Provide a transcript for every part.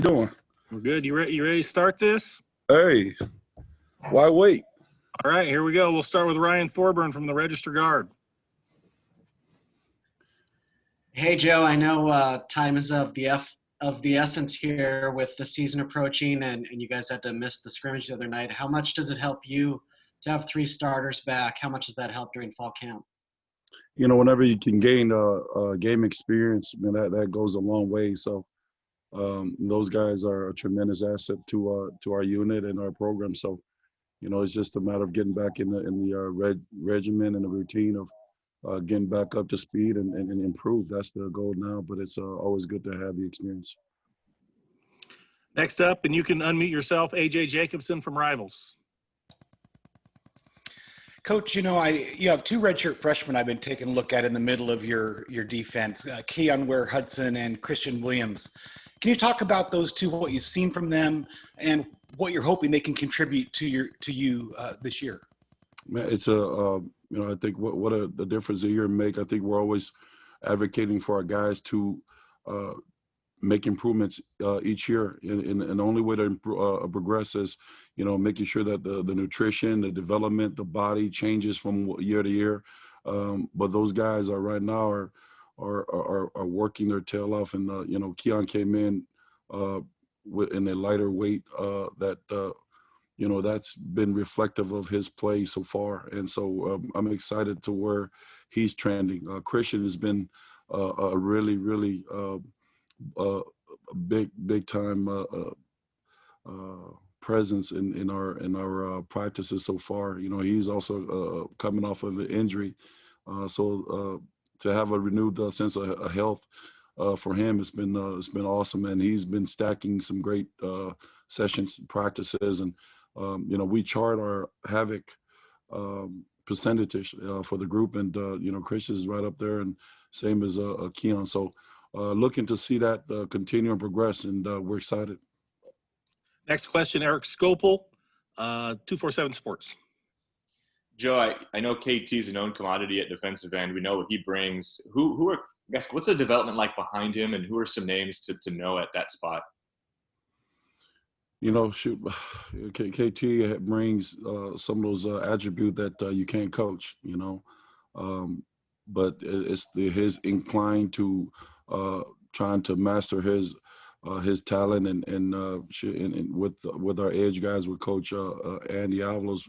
Doing? We're good. You ready to start this? Hey, why wait? All right, here we go. We'll start with Ryan Thorburn from the Register Guard. Hey, Joe, I know time is of the essence here with the season approaching, and you guys had to miss the scrimmage the other night. How much does it help you to have three starters back? How much does that help during fall camp? You know, whenever you can gain game experience, man, that goes a long way. So those guys are a tremendous asset to our unit and our program. So, you know, it's just a matter of getting back in the regimen and the routine of getting back up to speed and improve. That's the goal now, but it's always good to have the experience. Next up, and you can unmute yourself, A.J. Jacobson from Rivals. Coach, you have two redshirt freshmen I've been taking a look at in the middle of your defense, Keon Ware-Hudson and Christian Williams. Can you talk about those two, what you've seen from them, and what you're hoping they can contribute to you this year? Man, it's I think what a difference a year make. I think we're always advocating for our guys to make improvements each year, and the only way to progress is, making sure that the nutrition, the development, the body changes from year to year. But those guys are right now are working their tail off, and Keon came in in a lighter weight that's been reflective of his play so far. And so I'm excited to where he's trending. Christian has been a really, really big time presence in our practices so far. He's also coming off of an injury. So to have a renewed sense of health for him, it's been awesome. And he's been stacking some great sessions, practices, and we chart our havoc percentage for the group, and Chris is right up there, and same as Keon. So looking to see that continue and progress, and we're excited. Next question, Eric Scopel, 247 Sports. Joe, I know KT's a known commodity at defensive end. We know what he brings. What's the development like behind him, and who are some names to know at that spot? KT brings some of those attributes that you can't coach, but it's his incline to trying to master his talent, and with our edge guys, with Coach Andy Avalos,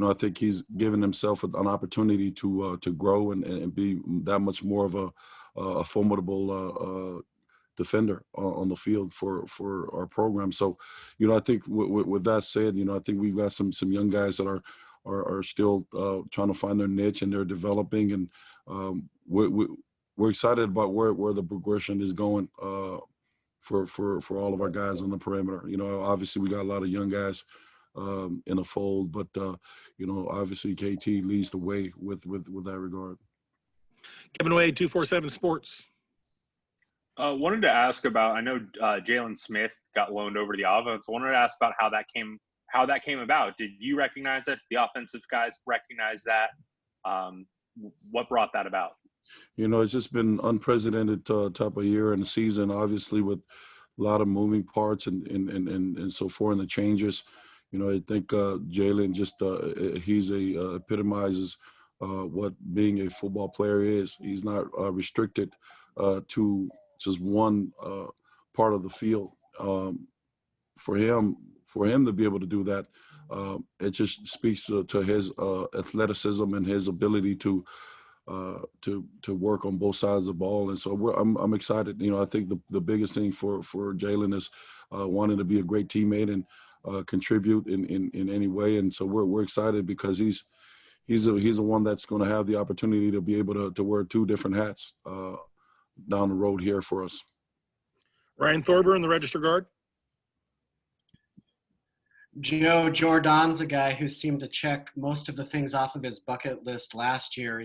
I think he's given himself an opportunity to grow and be that much more of a formidable defender on the field for our program. So, I think with that said, I think we've got some young guys that are still trying to find their niche, and they're developing, and we're excited about where the progression is going for all of our guys on the perimeter. Obviously we got a lot of young guys in the fold, but obviously KT leads the way with that regard. Kevin Wade, 247 Sports. Wanted to ask about, I know Jalen Smith got loaned over to the offense. Wanted to ask about how that came about. Did you recognize that? The offensive guys recognize that? What brought that about? It's just been unprecedented type of year and season, obviously, with a lot of moving parts and so forth, and the changes. I think Jalen just he's epitomizes what being a football player is. He's not restricted to just one part of the field. For him to be able to do that, it just speaks to his athleticism and his ability to work on both sides of the ball. And so I'm excited. I think the biggest thing for Jalen is wanting to be a great teammate and contribute in any way. And so we're excited because he's the one that's going to have the opportunity to be able to wear two different hats down the road here for us. Ryan Thorburn, the Register Guard. Joe, Geordon's a guy who seemed to check most of the things off of his bucket list last year,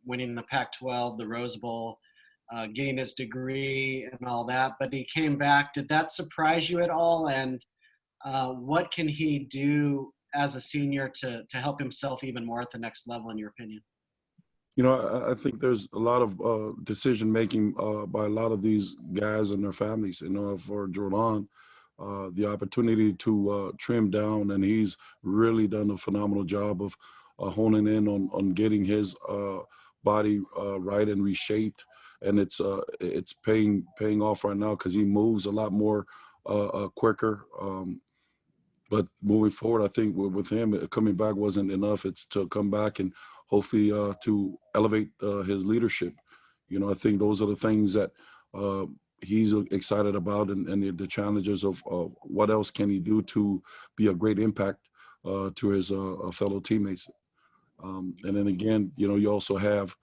winning the Pac-12, the Rose Bowl, getting his degree and all that, but he came back. Did that surprise you at all? And what can he do as a senior to help himself even more at the next level, in your opinion? I think there's a lot of decision making by a lot of these guys and their families. For Jordan, the opportunity to trim down, and he's really done a phenomenal job of honing in on getting his body right and reshaped, and it's paying off right now because he moves a lot more quicker. But moving forward, I think with him coming back wasn't enough. It's to come back and hopefully to elevate his leadership. I think those are the things that uh, he's excited about, and the challenges of what else can he do to be a great impact to his fellow teammates. And then again, you also have,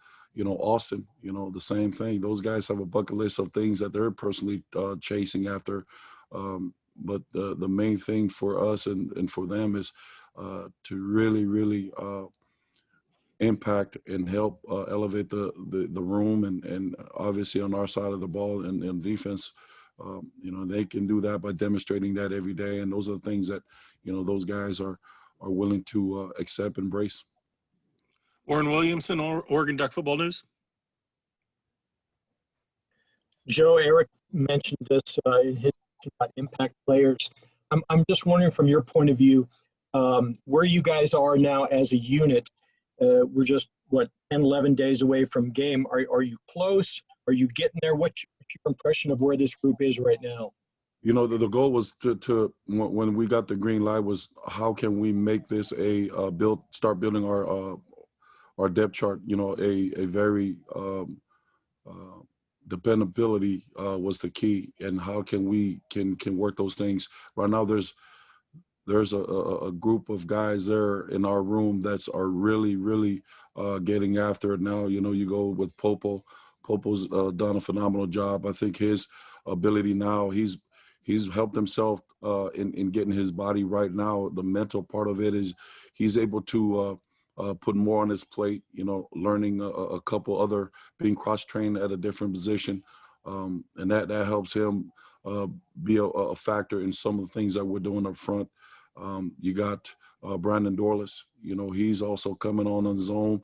Austin, the same thing. Those guys have a bucket list of things that they're personally chasing after. But the main thing for us and for them is to really, really impact and help elevate the room, and obviously on our side of the ball and defense, they can do that by demonstrating that every day. And those are the things that, those guys are willing to accept, embrace. Warren Williamson, Oregon Duck Football News. Joe, Eric mentioned this in his about impact players. I'm just wondering from your point of view, where you guys are now as a unit. We're just, 10, 11 days away from game. Are you close? Are you getting there? What's your impression of where this group is right now? The goal was to when we got the green light was how can we make this start building our depth chart. A very dependability was the key, and how can we can work those things. Right now there's a group of guys there in our room that's are really getting after it now. You go with Popo's done a phenomenal job. I think his ability now, he's helped himself in getting his body right now. The mental part of it is he's able to put more on his plate, learning a couple other, being cross-trained at a different position. And that helps him be a factor in some of the things that we're doing up front. You got Brandon Dorless, he's also coming on his own.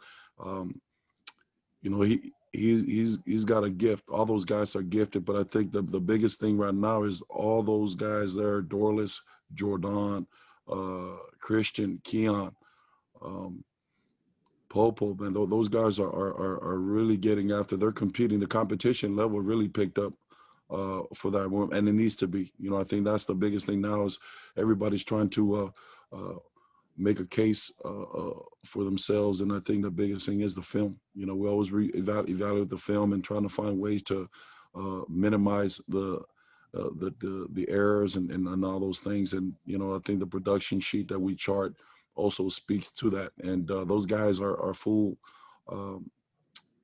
He's got a gift. All those guys are gifted, but I think the biggest thing right now is all those guys there, Dorless, Jordan, Christian, Keon, Popo, man, those guys are really getting after. They're competing. The competition level really picked up for that room, and it needs to be. I think that's the biggest thing now is everybody's trying to make a case for themselves, and I think the biggest thing is the film. We always evaluate the film and trying to find ways to minimize the errors and all those things. And I think the production sheet that we chart also speaks to that, and those guys are full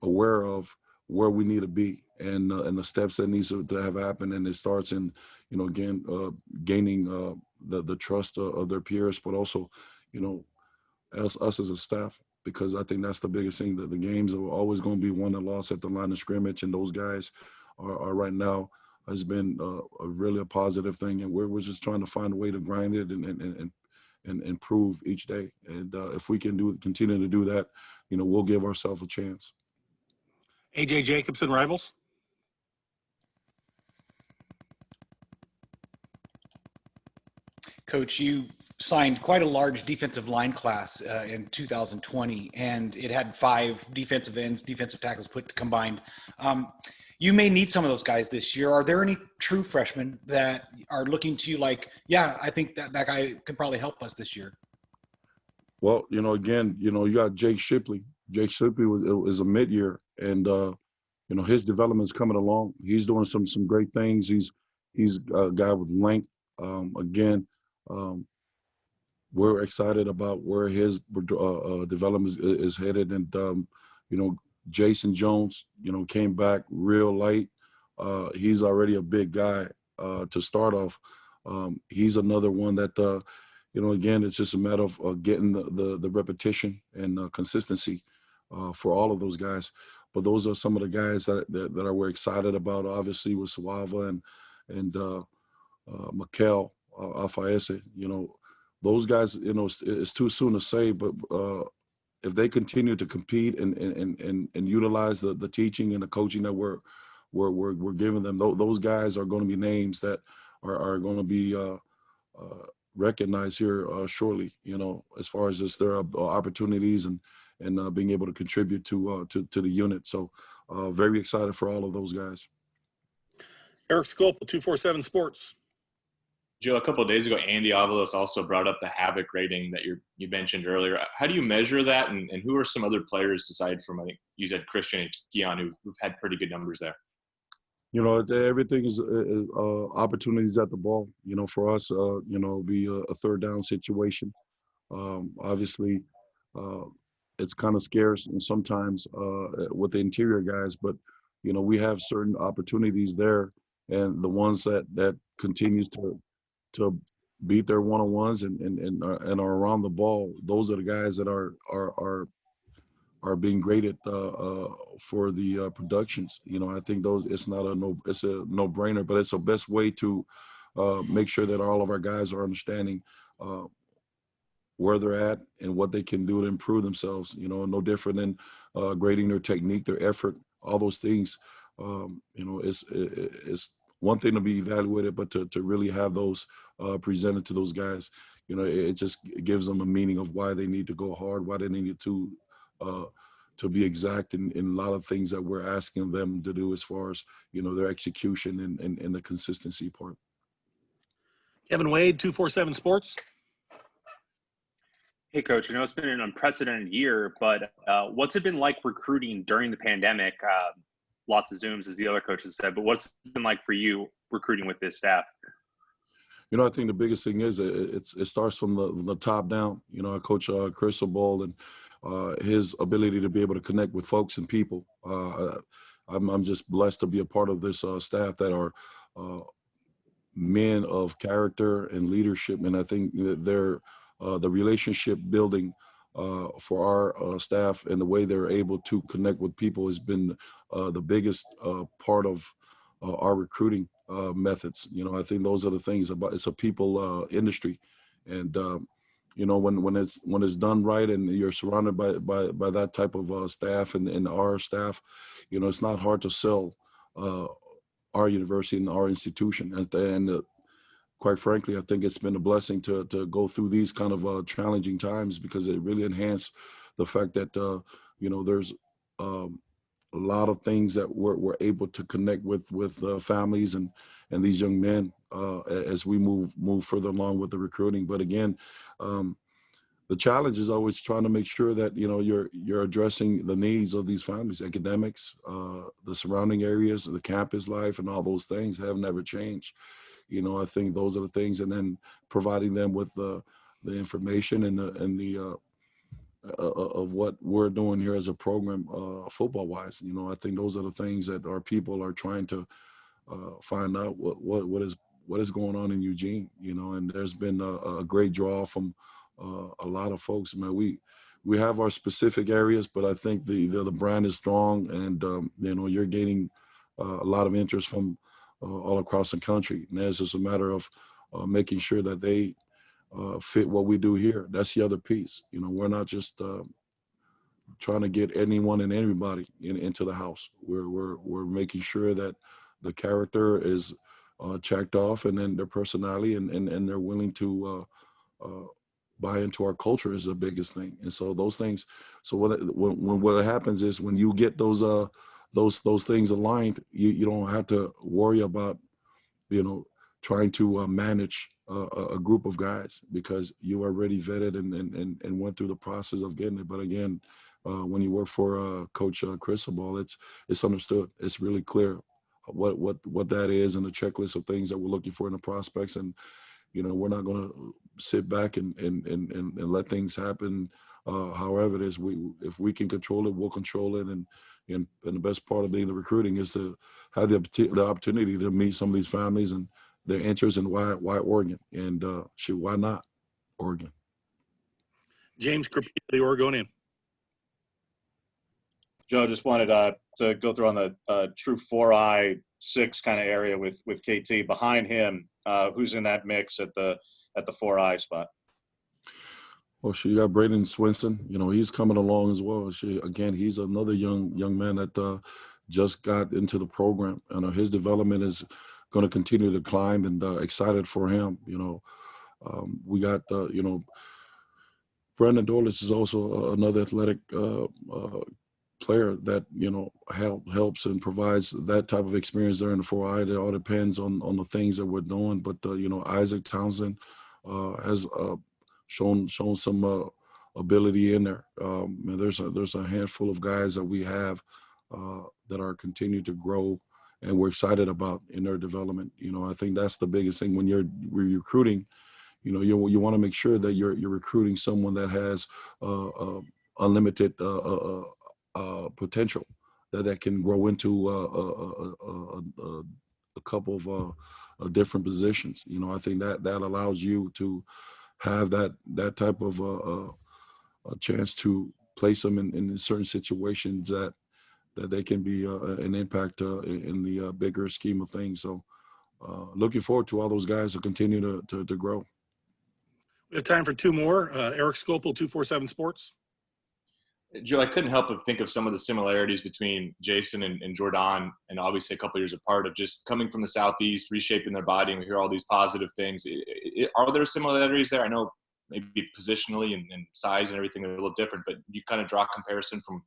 aware of where we need to be and the steps that needs to have happened. And it starts in again gaining the trust of their peers, but also us as a staff, because I think that's the biggest thing, that the games are always going to be won and lost at the line of scrimmage, and those guys are right now has been really a positive thing, and we're just trying to find a way to grind it and improve each day. And if we can continue to do that, we'll give ourselves a chance. AJ Jacobson, Rivals. Coach, you signed quite a large defensive line class in 2020, and it had 5 defensive ends, defensive tackles combined. You may need some of those guys this year. Are there any true freshmen that are looking to you like, yeah, I think that guy can probably help us this year? Well, again, you got Jake Shipley. Jake Shipley was a mid-year, and his development's coming along. He's doing some great things. He's a guy with length. Again, we're excited about where his development is headed, and Jason Jones, came back real light. He's already a big guy to start off. He's another one that, again, it's just a matter of getting the repetition and consistency for all of those guys. But those are some of the guys that we're excited about, obviously, with Salave'a and Mikel Afaese. Those guys, it's too soon to say, but if they continue to compete and utilize the teaching and the coaching that we're giving them, those guys are going to be names that are going to be recognized here shortly. As far as just their opportunities and being able to contribute to the unit. So very excited for all of those guys. Eric Sculp, 247 Sports. Joe, a couple of days ago, Andy Avalos also brought up the havoc rating that you mentioned earlier. How do you measure that, and who are some other players aside from, I think you said Christian and Keon, who've had pretty good numbers there? Everything is opportunities at the ball. For us, be a third down situation. Obviously, it's kind of scarce and sometimes with the interior guys, but we have certain opportunities there, and the ones that continues to beat their one-on-ones and are around the ball. Those are the guys that are being graded for the productions. I think it's a no-brainer, but it's the best way to make sure that all of our guys are understanding where they're at and what they can do to improve themselves. No different than grading their technique, their effort, all those things. It's one thing to be evaluated, but to really have those presented to those guys, it just gives them a meaning of why they need to go hard, why they need to be exact in a lot of things that we're asking them to do as far as, their execution and the consistency part. Kevin Wade, 247 Sports. Hey, Coach, I know it's been an unprecedented year, but what's it been like recruiting during the pandemic? Lots of Zooms, as the other coaches said, but what's it been like for you recruiting with this staff? I think the biggest thing is it starts from the top down. I coach Cristobal and his ability to be able to connect with folks and people. I'm just blessed to be a part of this staff that are men of character and leadership, and I think that they're the relationship building for our staff and the way they're able to connect with people has been the biggest part of our recruiting methods. I think those are the things it's a people industry, and when it's done right and you're surrounded by that type of staff and our staff, it's not hard to sell our university and our institution. And quite frankly, I think it's been a blessing to go through these kind of challenging times, because it really enhanced the fact that there's a lot of things that we're able to connect with families and these young men as we move further along with the recruiting. But again, the challenge is always trying to make sure that you're addressing the needs of these families, academics, the surrounding areas, the campus life, and all those things have never changed. I think those are the things, and then providing them with the information and the of what we're doing here as a program, football wise. I think those are the things that our people are trying to find out what is going on in Eugene. And there's been a great draw from a lot of folks. Man, we have our specific areas, but I think the brand is strong, and you're gaining a lot of interest from all across the country. And it's just a matter of making sure that they fit what we do here. That's the other piece. We're not just trying to get anyone and everybody into the house. We're making sure that the character is checked off, and then their personality and they're willing to buy into our culture is the biggest thing. And so those things. So what happens is when you get those things aligned, you don't have to worry about trying to manage a group of guys, because you are already vetted and went through the process of getting it. But again, when you work for Coach Cristobal, it's understood. It's really clear what that is, and the checklist of things that we're looking for in the prospects. And we're not going to sit back and let things happen. However it is, if we can control it, we'll control it. And the best part of being the recruiting is to have the opportunity to meet some of these families and their interests, and why Oregon, and why not Oregon. James Crepea, the Oregonian. Joe, just wanted to go through on the true 4-eye 6 kind of area with KT behind him. Who's in that mix at the 4-eye spot? Oh, you got Braden Swinson. He's coming along as well. Again, he's another young man that just got into the program. His development is going to continue to climb, and excited for him. We got Brandon Dorless is also another athletic player that helps and provides that type of experience there in the 4I. It all depends on the things that we're doing. But Isaac Townsend has shown some ability in there. And there's a handful of guys that we have that are continuing to grow, and we're excited about in their development. I think that's the biggest thing when you're recruiting. You want to make sure that you're recruiting someone that has unlimited potential that can grow into a couple of different positions. I think that allows you to have that type of a chance to place them in certain situations that they can be an impact in the bigger scheme of things. So looking forward to all those guys to continue to grow. We have time for two more. Eric Scopel, 247 Sports. Joe, I couldn't help but think of some of the similarities between Jason and Geordon, and obviously a couple years apart, of just coming from the Southeast, reshaping their body, and we hear all these positive things. Are there similarities there? I know maybe positionally and size and everything are a little different, but you kind of draw a comparison from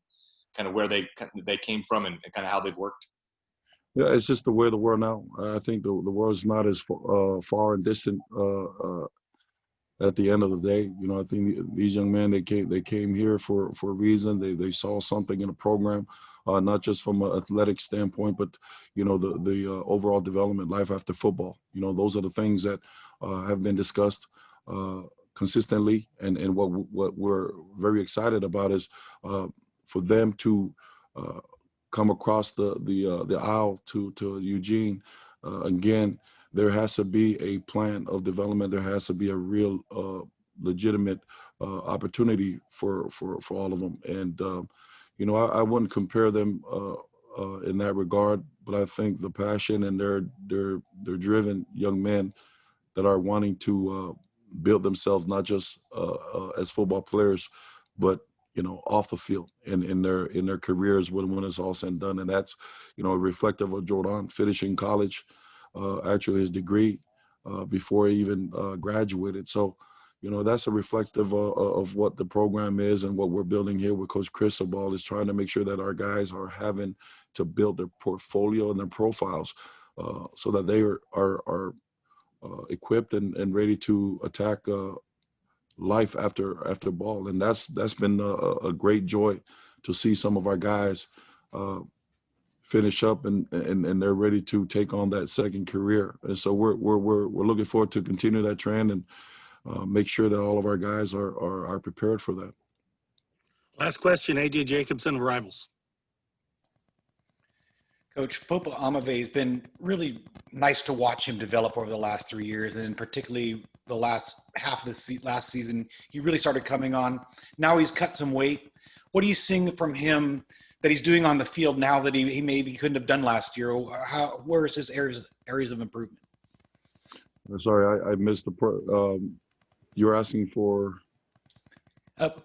kind of where they came from and kind of how they've worked. Yeah, it's just the way the world now. I think the world's not as far and distant at the end of the day. I think these young men, they came here for a reason. They saw something in the program, not just from an athletic standpoint, but the overall development, life after football. Those are the things that have been discussed consistently, and what we're very excited about is for them to come across the aisle to Eugene again. There has to be a plan of development. There has to be a real legitimate opportunity for all of them. And I wouldn't compare them in that regard, but I think the passion, and they're driven young men that are wanting to build themselves, not just as football players, but off the field and in their careers when it's all said and done. And that's reflective of Geordon finishing college, actually his degree before he even graduated. So that's a reflective of what the program is and what we're building here with Coach Cristobal, is trying to make sure that our guys are having to build their portfolio and their profiles so that they are equipped and ready to attack life after ball. And that's been a great joy to see some of our guys finish up and they're ready to take on that second career. And so we're looking forward to continue that trend and make sure that all of our guys are prepared for that. Last question, AJ Jacobson of Rivals. Coach, Popo Amave has been really nice to watch him develop over the last 3 years, and particularly the last half of the last season. He really started coming on. Now he's cut some weight. What are you seeing from him that he's doing on the field now that he maybe couldn't have done last year? Where is his areas of improvement? Sorry, I missed the you're asking for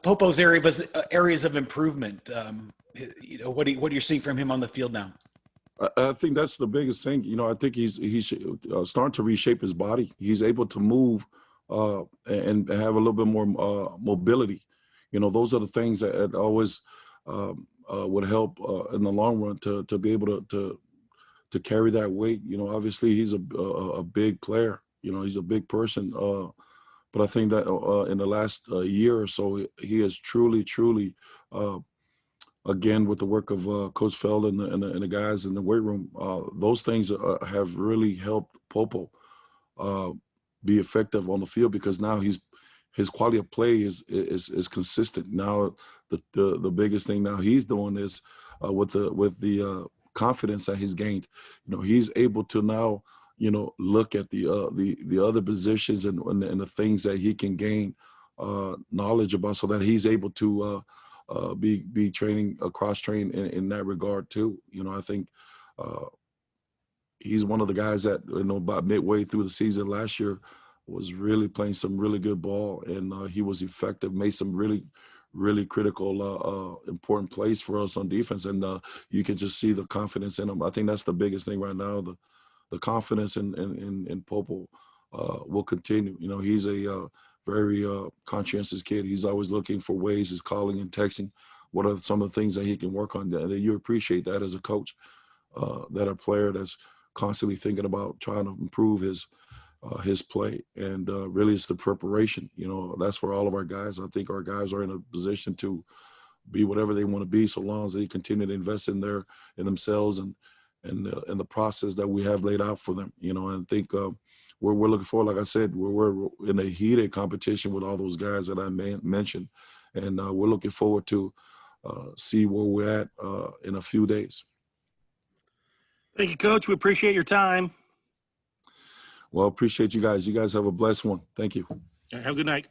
Popo's areas of improvement. What are you seeing from him on the field now? I think that's the biggest thing. I think he's starting to reshape his body. He's able to move and have a little bit more mobility. Those are the things that always would help in the long run to be able to carry that weight. Obviously he's a big player. He's a big person. But I think that in the last year or so, he has truly, again, with the work of Coach Feld and the guys in the weight room, those things have really helped Popo be effective on the field, because now his quality of play is consistent. Now the biggest thing now he's doing is with the confidence that he's gained. He's able to now look at the other positions and the things that he can gain knowledge about, so that he's able to be training cross-train in that regard too. I think he's one of the guys that about midway through the season last year was really playing some really good ball, and he was effective, made some really critical, important plays for us on defense, and you can just see the confidence in him. I think that's the biggest thing right now. The confidence in Popo will continue. You know, he's a very conscientious kid. He's always looking for ways. He's calling and texting. What are some of the things that he can work on? That you appreciate that as a coach, that a player that's constantly thinking about trying to improve his play, and really it's the preparation. You know, that's for all of our guys. I think our guys are in a position to be whatever they want to be, so long as they continue to invest in themselves and the process that we have laid out for them. You know, and I think we're looking forward. Like I said, we're in a heated competition with all those guys that I mentioned, and we're looking forward to see where we're at in a few days. Thank you, Coach. We appreciate your time. Well, appreciate you guys. You guys have a blessed one. Thank you. Have a good night.